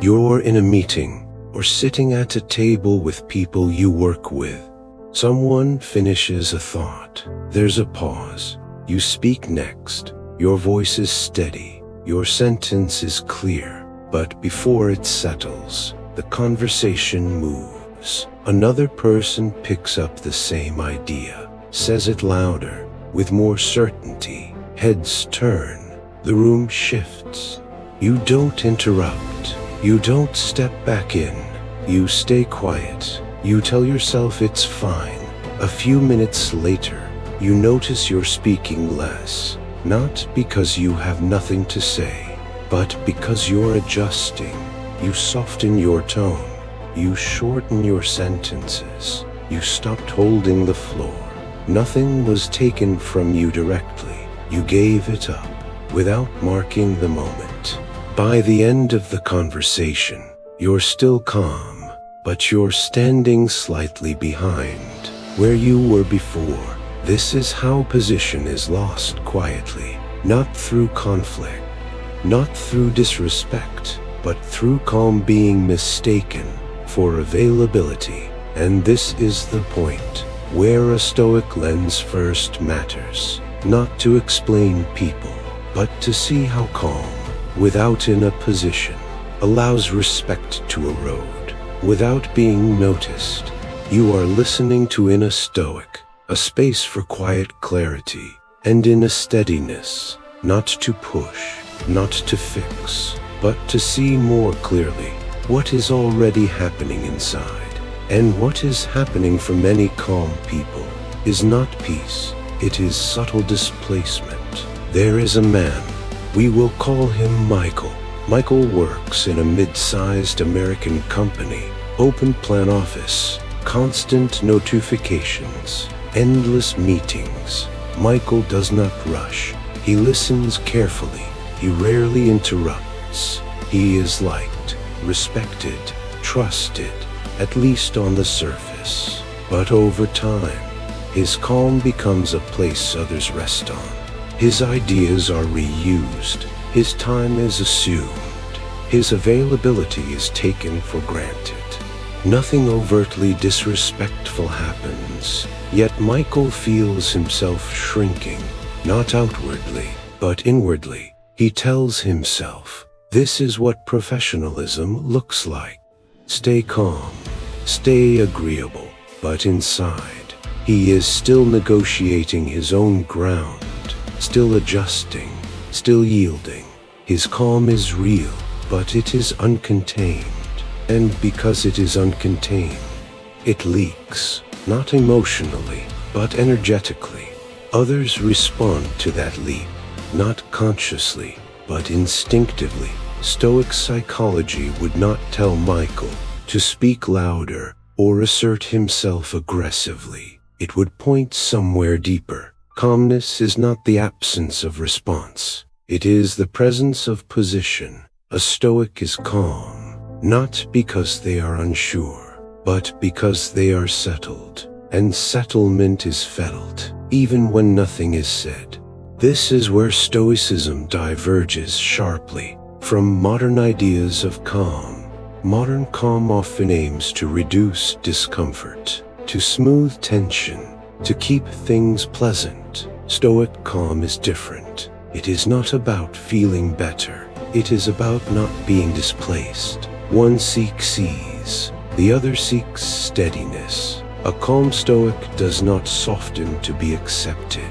You're in a meeting or sitting at a table with people you work with. Someone finishes a thought. There's a pause. You speak next. Your voice is steady. Your sentence is clear. But before it settles, the conversation moves. Another person picks up the same idea, says it louder, with more certainty. Heads turn. The room shifts. You don't interrupt. You don't step back in. You stay quiet. You tell yourself it's fine. A few minutes later, you notice you're speaking less, not because you have nothing to say, but because you're adjusting. You soften your tone. You shorten your sentences. You stopped holding the floor. Nothing was taken from you directly. You gave it up without marking the moment. By the end of the conversation, you're still calm, but you're standing slightly behind where you were before. This is how position is lost quietly, not through conflict, not through disrespect, but through calm being mistaken for availability. And this is the point where a Stoic lens first matters, not to explain people, but to see how calm, without in a position, allows respect to erode, without being noticed. You are listening to in a Stoic, a space for quiet clarity, and in a steadiness, not to push, not to fix, but to see more clearly what is already happening inside. And what is happening for many calm people is not peace, it is subtle displacement. There is a man, we will call him Michael. Michael works in a mid-sized American company, open plan office, constant notifications, endless meetings. Michael does not rush. He listens carefully. He rarely interrupts. He is liked, respected, trusted, at least on the surface. But over time, his calm becomes a place others rest on. His ideas are reused. His time is assumed. His availability is taken for granted. Nothing overtly disrespectful happens, yet Michael feels himself shrinking, not outwardly, but inwardly. He tells himself, this is what professionalism looks like. Stay calm, stay agreeable, but inside, he is still negotiating his own ground, still adjusting, still yielding. His calm is real, but it is uncontained. And because it is uncontained, it leaks, not emotionally, but energetically. Others respond to that leak, not consciously, but instinctively. Stoic psychology would not tell Michael to speak louder or assert himself aggressively. It would point somewhere deeper. Calmness is not the absence of response. It is the presence of position. A Stoic is calm, not because they are unsure, but because they are settled, and settlement is felt, even when nothing is said. This is where Stoicism diverges sharply from modern ideas of calm. Modern calm often aims to reduce discomfort, to smooth tension, to keep things pleasant. Stoic calm is different. It is not about feeling better. It is about not being displaced. One seeks ease, the other seeks steadiness. A calm Stoic does not soften to be accepted.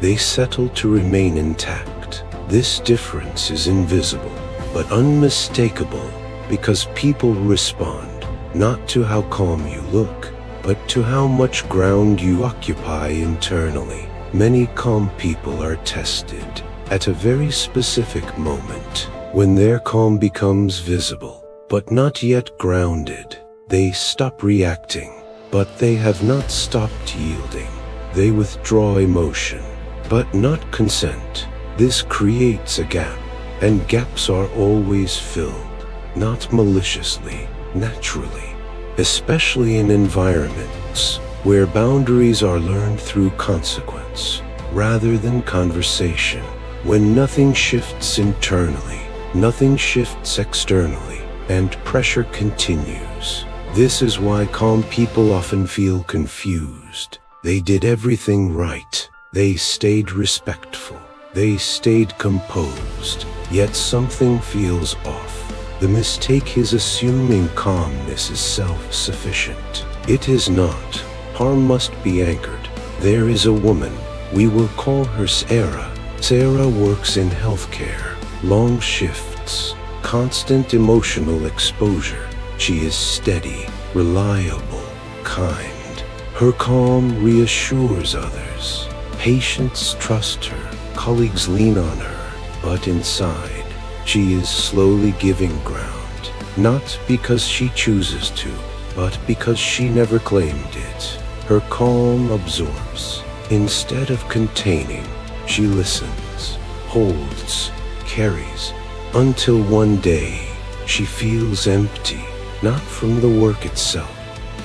They settle to remain intact. This difference is invisible, but unmistakable, because people respond, not to how calm you look, but to how much ground you occupy internally. Many calm people are tested at a very specific moment, when their calm becomes visible, but not yet grounded. They stop reacting, but they have not stopped yielding. They withdraw emotion, but not consent. This creates a gap, and gaps are always filled, not maliciously, naturally, especially in environments where boundaries are learned through consequence rather than conversation. When nothing shifts internally, nothing shifts externally. and pressure continues. This is why calm people often feel confused. They did everything right. They stayed respectful. They stayed composed. Yet something feels off. The mistake is assuming calmness is self-sufficient. It is not. Harm must be anchored. There is a woman. We will call her Sarah. Sarah works in healthcare. Long shifts. Constant emotional exposure. She is steady, reliable, kind. Her calm reassures others. Patients trust her. Colleagues lean on her. But inside, she is slowly giving ground. Not because she chooses to, but because she never claimed it. Her calm absorbs. Instead of containing, she listens, holds, carries, until one day she feels empty, not from the work itself,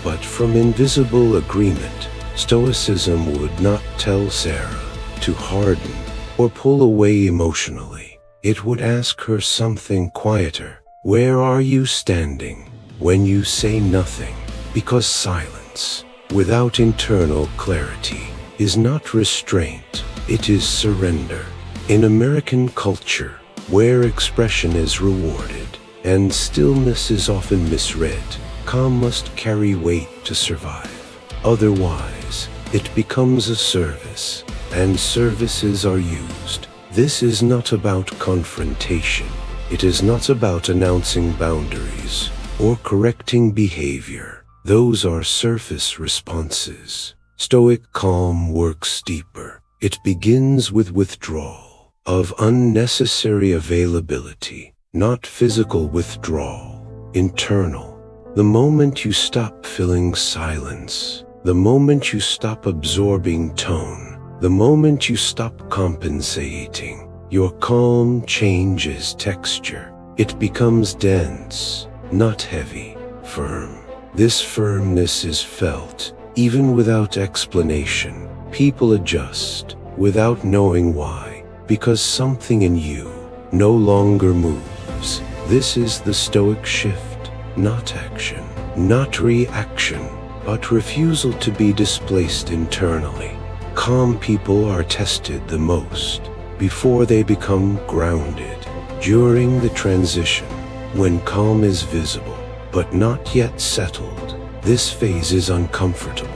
but from invisible agreement. Stoicism would not tell Sarah to harden or pull away emotionally. It would ask her something quieter. Where are you standing when you say nothing? Because silence, without internal clarity, is not restraint, it is surrender. In American culture, where expression is rewarded and stillness is often misread, calm must carry weight to survive. Otherwise, it becomes a service, and services are used. This is not about confrontation. It is not about announcing boundaries or correcting behavior. Those are surface responses. Stoic calm works deeper. It begins with withdrawal of unnecessary availability, not physical withdrawal, internal. The moment you stop filling silence, the moment you stop absorbing tone, the moment you stop compensating, your calm changes texture. It becomes dense, not heavy, firm. This firmness is felt. Even without explanation, people adjust without knowing why, because something in you no longer moves. This is the Stoic shift, not action, not reaction, but refusal to be displaced internally. Calm people are tested the most before they become grounded. During the transition, when calm is visible but not yet settled, this phase is uncomfortable.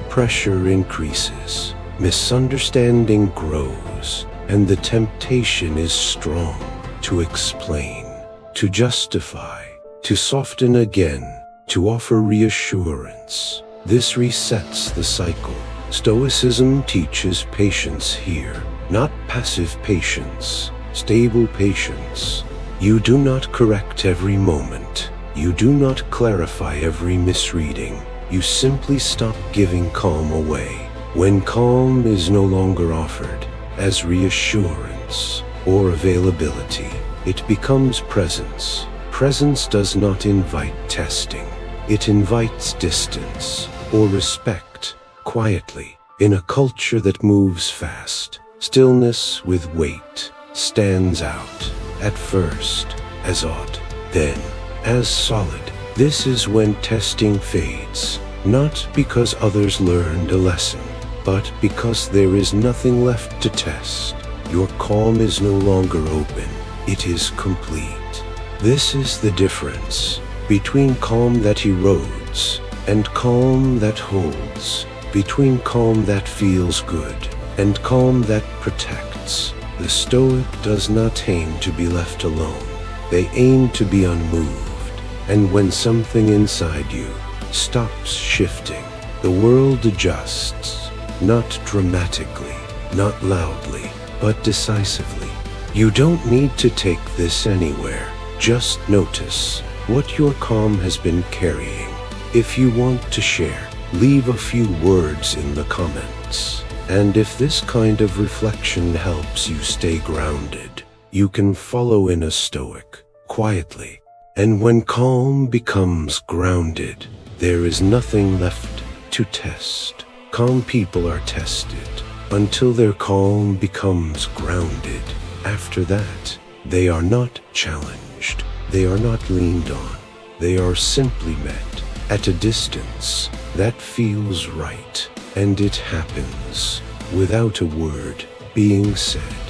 Pressure increases, misunderstanding grows, and the temptation is strong to explain, to justify, to soften again, to offer reassurance. This resets the cycle. Stoicism teaches patience here, not passive patience, stable patience. You do not correct every moment. You do not clarify every misreading. You simply stop giving calm away. When calm is no longer offered as reassurance or availability, it becomes presence. Presence does not invite testing. It invites distance or respect. Quietly, in a culture that moves fast, stillness with weight stands out. At first, as odd, then as solid. This is when testing fades, not because others learned a lesson, but because there is nothing left to test. Your calm is no longer open, it is complete. This is the difference between calm that erodes and calm that holds, between calm that feels good and calm that protects. The Stoic does not aim to be left alone. They aim to be unmoved. And when something inside you stops shifting, the world adjusts, not dramatically, not loudly, but decisively. You don't need to take this anywhere. Just notice what your calm has been carrying. If you want to share, leave a few words in the comments. And if this kind of reflection helps you stay grounded, you can follow in a Stoic, quietly. And when calm becomes grounded, there is nothing left to test. Calm people are tested until their calm becomes grounded. After that, they are not challenged. They are not leaned on. They are simply met at a distance that feels right, and it happens without a word being said.